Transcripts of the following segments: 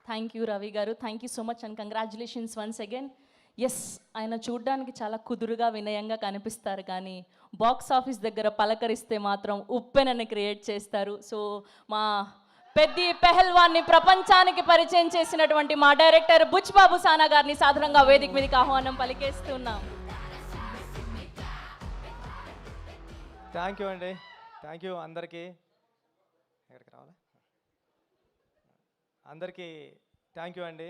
Thank you Ravi గారు. Thank you so much and congratulations once again. Yes, ఆయన చూడ్డానికి చాలా కుదురుగా వినయంగా కనిపిస్తారు, కానీ బాక్స్ ఆఫీస్ దగ్గర పలకరిస్తే మాత్రం ఉప్పెనని క్రియేట్ చేస్తారు. సో మా పెద్ది పెహల్వాన్ని ప్రపంచానికి పరిచయం చేసినటువంటి మా డైరెక్టర్ బుచ్బాబు సానా గారిని సాధారణంగా వేదిక మీదకి ఆహ్వానం పలికేస్తున్నాం. థ్యాంక్ యూ అండి. థ్యాంక్ యూ అందరికీ. ఎక్కడికి రావాలా? అందరికీ థ్యాంక్ యూ అండి.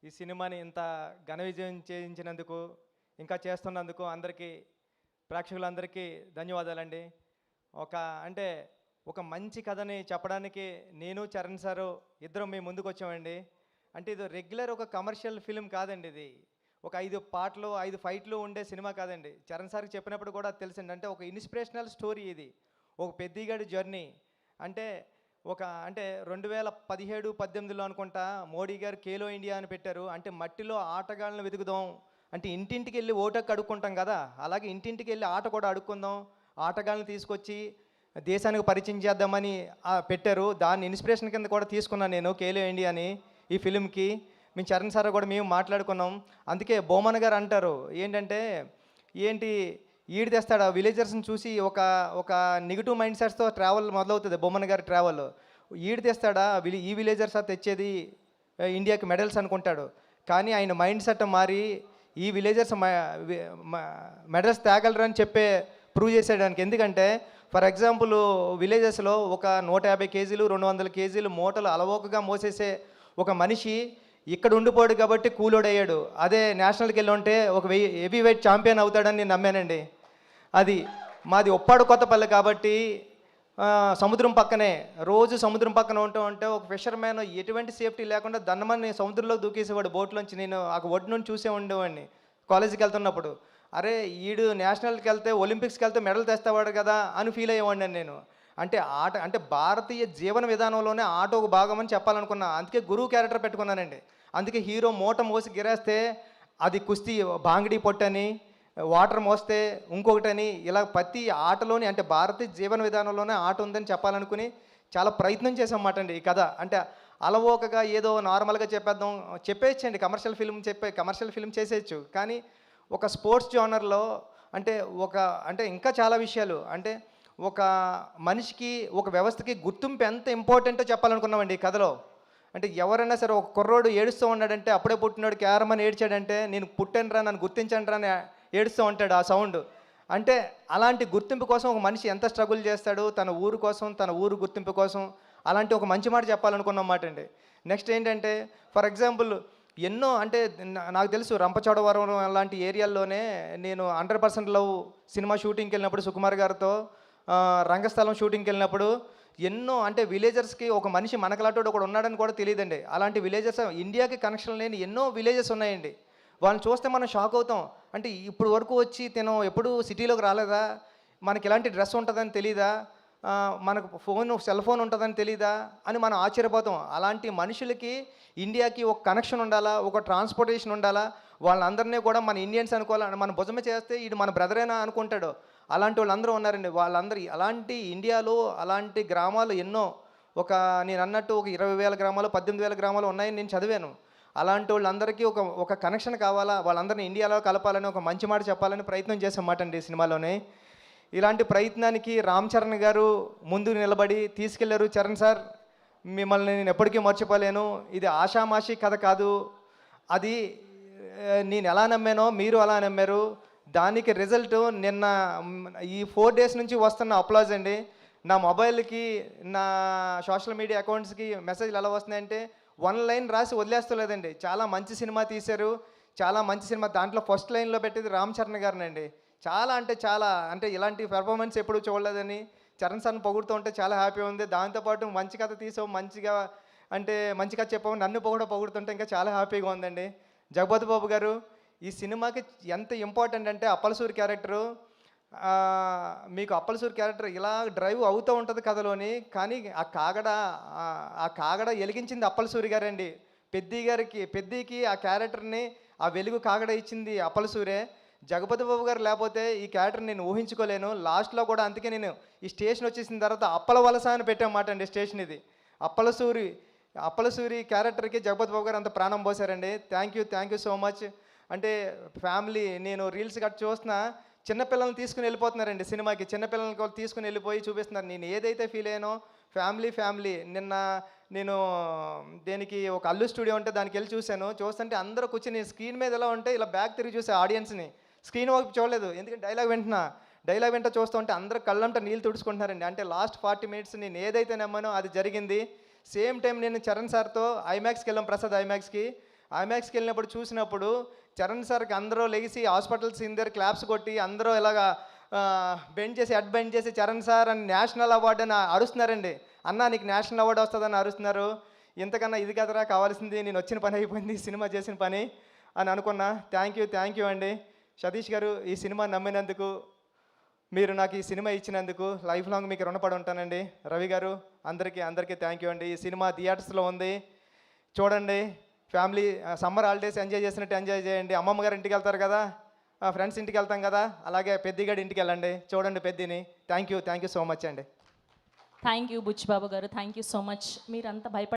ఈ సినిమాని ఇంత ఘన విజయం చేయించినందుకు, ఇంకా చేస్తున్నందుకు అందరికీ, ప్రేక్షకులందరికీ ధన్యవాదాలండి. ఒక మంచి కథని చెప్పడానికి నేను చరణ్ సారు ఇద్దరం మేము ముందుకు వచ్చామండి. అంటే ఇది రెగ్యులర్ ఒక కమర్షియల్ ఫిలిం కాదండి. ఇది ఒక 5 పాటలు 5 ఫైట్లు ఉండే సినిమా కాదండి. చరణ్ సార్కి చెప్పినప్పుడు కూడా తెలిసింది. అంటే ఒక ఇన్స్పిరేషనల్ స్టోరీ ఇది, ఒక పెద్దిగాడి జర్నీ. అంటే 2017-18లో అనుకుంటా మోడీ గారు ఖేలో ఇండియా అని పెట్టారు. అంటే మట్టిలో ఆటగాళ్ళని వెతుకుదాం, అంటే ఇంటింటికి వెళ్ళి ఓటకు అడుక్కుంటాం కదా, అలాగే ఇంటింటికి వెళ్ళి ఆట కూడా అడుక్కుందాం, ఆటగాళ్ళని తీసుకొచ్చి దేశానికి పరిచయం చేద్దామని పెట్టారు. దాన్ని ఇన్స్పిరేషన్ కింద కూడా తీసుకున్నాను నేను ఖేలో ఇండియాని ఈ ఫిలింకి. మేము చరణ్ సార్ కూడా మేము మాట్లాడుకున్నాం. అందుకే బొమ్మన్ గారు అంటారు ఏంటంటే, ఏంటి ఈడు తెస్తాడు విలేజర్స్ని చూసి ఒక నెగిటివ్ మైండ్ సెట్స్తో ట్రావెల్ మొదలవుతుంది బొమ్మన్ గారి ట్రావెల్. ఈడు తెస్తాడా ఈ విలేజర్స్ తెచ్చేది ఇండియాకి మెడల్స్ అనుకుంటాడు. కానీ ఆయన మైండ్ సెట్ మారి ఈ విలేజర్స్ మెడల్స్ తేగలరు అని ప్రూవ్ చేసేయడానికి. ఎందుకంటే ఫర్ ఎగ్జాంపుల్ విలేజెస్లో ఒక 150 కేజీలు 200 కేజీలు మూటలు అలవోకగా మోసేసే ఒక మనిషి ఇక్కడ ఉండిపోయాడు కాబట్టి కూలోడు అయ్యాడు. అదే నేషనల్కి వెళ్ళి ఉంటే ఒక హెవీ వెయిట్ ఛాంపియన్ అవుతాడని నేను నమ్మానండి. అది మాది ఉప్పాడు కొత్తపల్లి కాబట్టి సముద్రం పక్కనే, రోజు సముద్రం పక్కన ఉంటే ఒక ఫిషర్మ్యాన్ ఎటువంటి సేఫ్టీ లేకుండా దన్నమని సముద్రంలో దూకేసేవాడు బోట్లోంచి. నేను ఆ ఒడ్డు నుంచి చూసే ఉండేవాడిని కాలేజీకి వెళ్తున్నప్పుడు. అరే ఈడు నేషనల్కి వెళ్తే ఒలింపిక్స్కి వెళ్తే మెడల్ తెస్తావాడు కదా అని ఫీల్ అయ్యేవాడిని నేను. అంటే భారతీయ జీవన విధానంలోనే ఆట ఒక భాగం అని చెప్పాలనుకున్నా. అందుకే గురువు క్యారెక్టర్ పెట్టుకున్నానండి. అందుకే హీరో మూట మోసి గిరేస్తే అది కుస్తీ బాంగిడి పొట్టని, వాటర్ మోస్తే ఇంకొకటని, ఇలా ప్రతి ఆటలోని అంటే భారతీయ జీవన విధానంలోనే ఆట ఉందని చెప్పాలనుకుని చాలా ప్రయత్నం చేసామన్నమాట అండి. ఈ కథ అంటే అలవోకగా ఏదో నార్మల్గా చెప్పేయచ్చండి. కమర్షియల్ ఫిల్మ్ చేసేయచ్చు. కానీ ఒక స్పోర్ట్స్ జోనర్లో అంటే ఇంకా చాలా విషయాలు, అంటే ఒక మనిషికి ఒక వ్యవస్థకి గుర్తింపు ఎంత ఇంపార్టెంటో చెప్పాలనుకున్నామండి ఈ కథలో. అంటే ఎవరైనా సరే ఒక కుర్రోడు ఏడుస్తూ ఉన్నాడంటే, అప్పుడే పుట్టినాడు క్యారమని ఏడ్చాడంటే, నేను పుట్టానురా నన్ను గుర్తించండి అని ఏడుస్తూ ఉంటాడు ఆ సౌండ్. అంటే అలాంటి గుర్తింపు కోసం ఒక మనిషి ఎంత స్ట్రగుల్ చేస్తాడు తన ఊరు కోసం, తన ఊరు గుర్తింపు కోసం. అలాంటి ఒక మంచి మాట చెప్పాలనుకున్నమాట అండి. నెక్స్ట్ ఏంటంటే ఫర్ ఎగ్జాంపుల్ ఎన్నో అంటే నాకు తెలుసు రంపచోడవరం లాంటి ఏరియాల్లోనే నేను 100% లవ్ సినిమా షూటింగ్కి వెళ్ళినప్పుడు సుకుమార్ గారితో రంగస్థలం షూటింగ్కి వెళ్ళినప్పుడు ఎన్నో అంటే విలేజర్స్కి ఒక మనిషి మనకలాంటి ఒకడు ఉన్నాడని కూడా తెలియదండి. అలాంటి విలేజెస్ ఇండియాకి కనెక్షన్ లేని ఎన్నో విలేజెస్ ఉన్నాయండి. వాళ్ళని చూస్తే మనం షాక్ అవుతాం. అంటే ఇప్పుడు వరకు వచ్చి తిను ఎప్పుడు సిటీలోకి రాలేదా, మనకి ఇలాంటి డ్రెస్ ఉంటుందని తెలీదా, మనకు సెల్ ఫోన్ ఉంటుందని తెలీదా అని మనం ఆశ్చర్యపోతాం. అలాంటి మనుషులకి ఇండియాకి ఒక కనెక్షన్ ఉండాలా, ఒక ట్రాన్స్పోర్టేషన్ ఉండాలా, వాళ్ళందరినీ కూడా మన ఇండియన్స్ అనుకోవాలని మన భుజమే చేస్తే ఇది మన బ్రదరేనా అనుకుంటాడు. అలాంటి వాళ్ళందరూ ఉన్నారండి. వాళ్ళందరూ అలాంటి ఇండియాలో అలాంటి గ్రామాలు ఎన్నో, నేను అన్నట్టు ఒక 20,000 గ్రామాలు 18,000 గ్రామాలు ఉన్నాయని నేను చదివాను. అలాంటి వాళ్ళందరికీ ఒక కనెక్షన్ కావాలా, వాళ్ళందరినీ ఇండియాలో కలపాలని ఒక మంచి మాట చెప్పాలని ప్రయత్నం చేసామాట అండి ఈ సినిమాలోనే. ఇలాంటి ప్రయత్నానికి రామ్ చరణ్ గారు ముందు నిలబడి తీసుకెళ్లారు. చరణ్ సార్ మిమ్మల్ని నేను ఎప్పటికీ మర్చిపోలేను. ఇది ఆషామాషి కథ కాదు, అది నేను ఎలా నమ్మానో మీరు అలా నమ్మారు. దానికి రిజల్ట్ నిన్న ఈ 4 days నుంచి వస్తున్న అప్లాజ్ అండి. నా మొబైల్కి నా సోషల్ మీడియా అకౌంట్స్కి మెసేజ్లు ఎలా వస్తున్నాయంటే 1 line రాసి వదిలేస్తలేదండి. చాలా మంచి సినిమా తీశారు, చాలా మంచి సినిమా. దాంట్లో ఫస్ట్ లైన్లో పెట్టేది రామ్ చరణ్ గారినండి. చాలా అంటే ఇలాంటి పెర్ఫార్మెన్స్ ఎప్పుడు చూడలేదని చరణ్ సార్ని పొగుడుతూ ఉంటే చాలా హ్యాపీ ఉంది. దాంతోపాటు మంచి కథ తీసావు, మంచి కథ చెప్పావు, నన్ను కూడా పొగుడుతుంటే ఇంకా చాలా హ్యాపీగా ఉందండి. జగపతి బాబు గారు ఈ సినిమాకి ఎంత ఇంపార్టెంట్ అంటే అప్పలసూరి క్యారెక్టరు, మీకు అప్పలసూరి క్యారెక్టర్ ఇలా డ్రైవ్ అవుతూ ఉంటుంది కథలోని. కానీ ఆ కాగడ వెలిగించింది అప్పలసూరి గారండి. పెద్దికి ఆ క్యారెక్టర్ని ఆ వెలుగు కాగడ ఇచ్చింది అప్పలసూరే. జగపతి బాబు గారు లేకపోతే ఈ క్యారెక్టర్ నేను ఊహించుకోలేను. లాస్ట్లో కూడా అందుకే నేను ఈ స్టేషన్ వచ్చేసిన తర్వాత అప్పల వలస అని పెట్టామాట అండి స్టేషన్. ఇది అప్పలసూరి అప్పలసూరి క్యారెక్టర్కి జగపతి బాబు గారు అంత ప్రాణం పోసారండి. Thank you so much. అంటే ఫ్యామిలీ నేను రీల్స్ గట్రా చూస్తున్నా, చిన్నపిల్లల్ని తీసుకుని వెళ్ళిపోతున్నారండి సినిమాకి. చిన్నపిల్లల్ని కూడా తీసుకుని వెళ్ళిపోయి చూపిస్తున్నారు. నేను ఏదైతే ఫీల్ అయ్యానో ఫ్యామిలీ నిన్న నేను దేనికి ఒక అల్లు స్టూడియో ఉంటే దానికి వెళ్ళి చూశాను. చూస్తుంటే అందరూ కూర్చొని స్క్రీన్ మీద ఎలా ఉంటే ఇలా బ్యాక్ తిరిగి చూసే ఆడియన్స్ని, స్క్రీన్ వైపు చూడలేదు. ఎందుకంటే డైలాగ్ వింటా చూస్తూ ఉంటే అందరూ కళ్ళంట నీళ్ళు తుడుచుకుంటున్నారండి. అంటే లాస్ట్ 40 మినిట్స్ నేను ఏదైతే నమ్మానో అది జరిగింది. సేమ్ టైం నేను చరణ్ సార్తో ఐమాక్స్కి వెళ్ళాం, ప్రసాద్ ఐమాక్స్కి వెళ్ళినప్పుడు చూసినప్పుడు చరణ్ సార్కి అందరూ లెగిసి హాస్పిటల్ సీన్ దగ్గర క్లాప్స్ కొట్టి అందరూ ఇలాగా హెడ్ బెండ్ చేసి చరణ్ సార్ అని నేషనల్ అవార్డు అని అరుస్తున్నారండి. అన్నా నీకు నేషనల్ అవార్డు వస్తుందని అరుస్తున్నారు. ఇంతకన్నా ఇది కదరా కావాల్సింది, నేను వచ్చిన పని అయిపోయింది, సినిమా చేసిన పని అని అనుకున్నా. థ్యాంక్ యూ అండి సతీష్ గారు, ఈ సినిమా నమ్మినందుకు, మీరు నాకు ఈ సినిమా ఇచ్చినందుకు లైఫ్ లాంగ్ మీకు రుణపడి ఉంటానండి. రవి గారు అందరికీ థ్యాంక్ యూ అండి. ఈ సినిమా థియేటర్స్లో ఉంది, చూడండి. ఫ్యామిలీ సమ్మర్ హాలిడేస్ ఎంజాయ్ చేసినట్టు ఎంజాయ్ చేయండి. అమ్మమ్మ గారి ఇంటికి వెళ్తారు కదా, ఫ్రెండ్స్ ఇంటికి వెళ్తాం కదా, అలాగే పెద్దిగాడి ఇంటికి వెళ్ళండి, చూడండి పెద్దిని. థ్యాంక్ యూ సో మచ్ అండి. థ్యాంక్ యూ బుచ్చిబాబు గారు, థ్యాంక్ యూ సో మచ్. మీరంతా భయపడ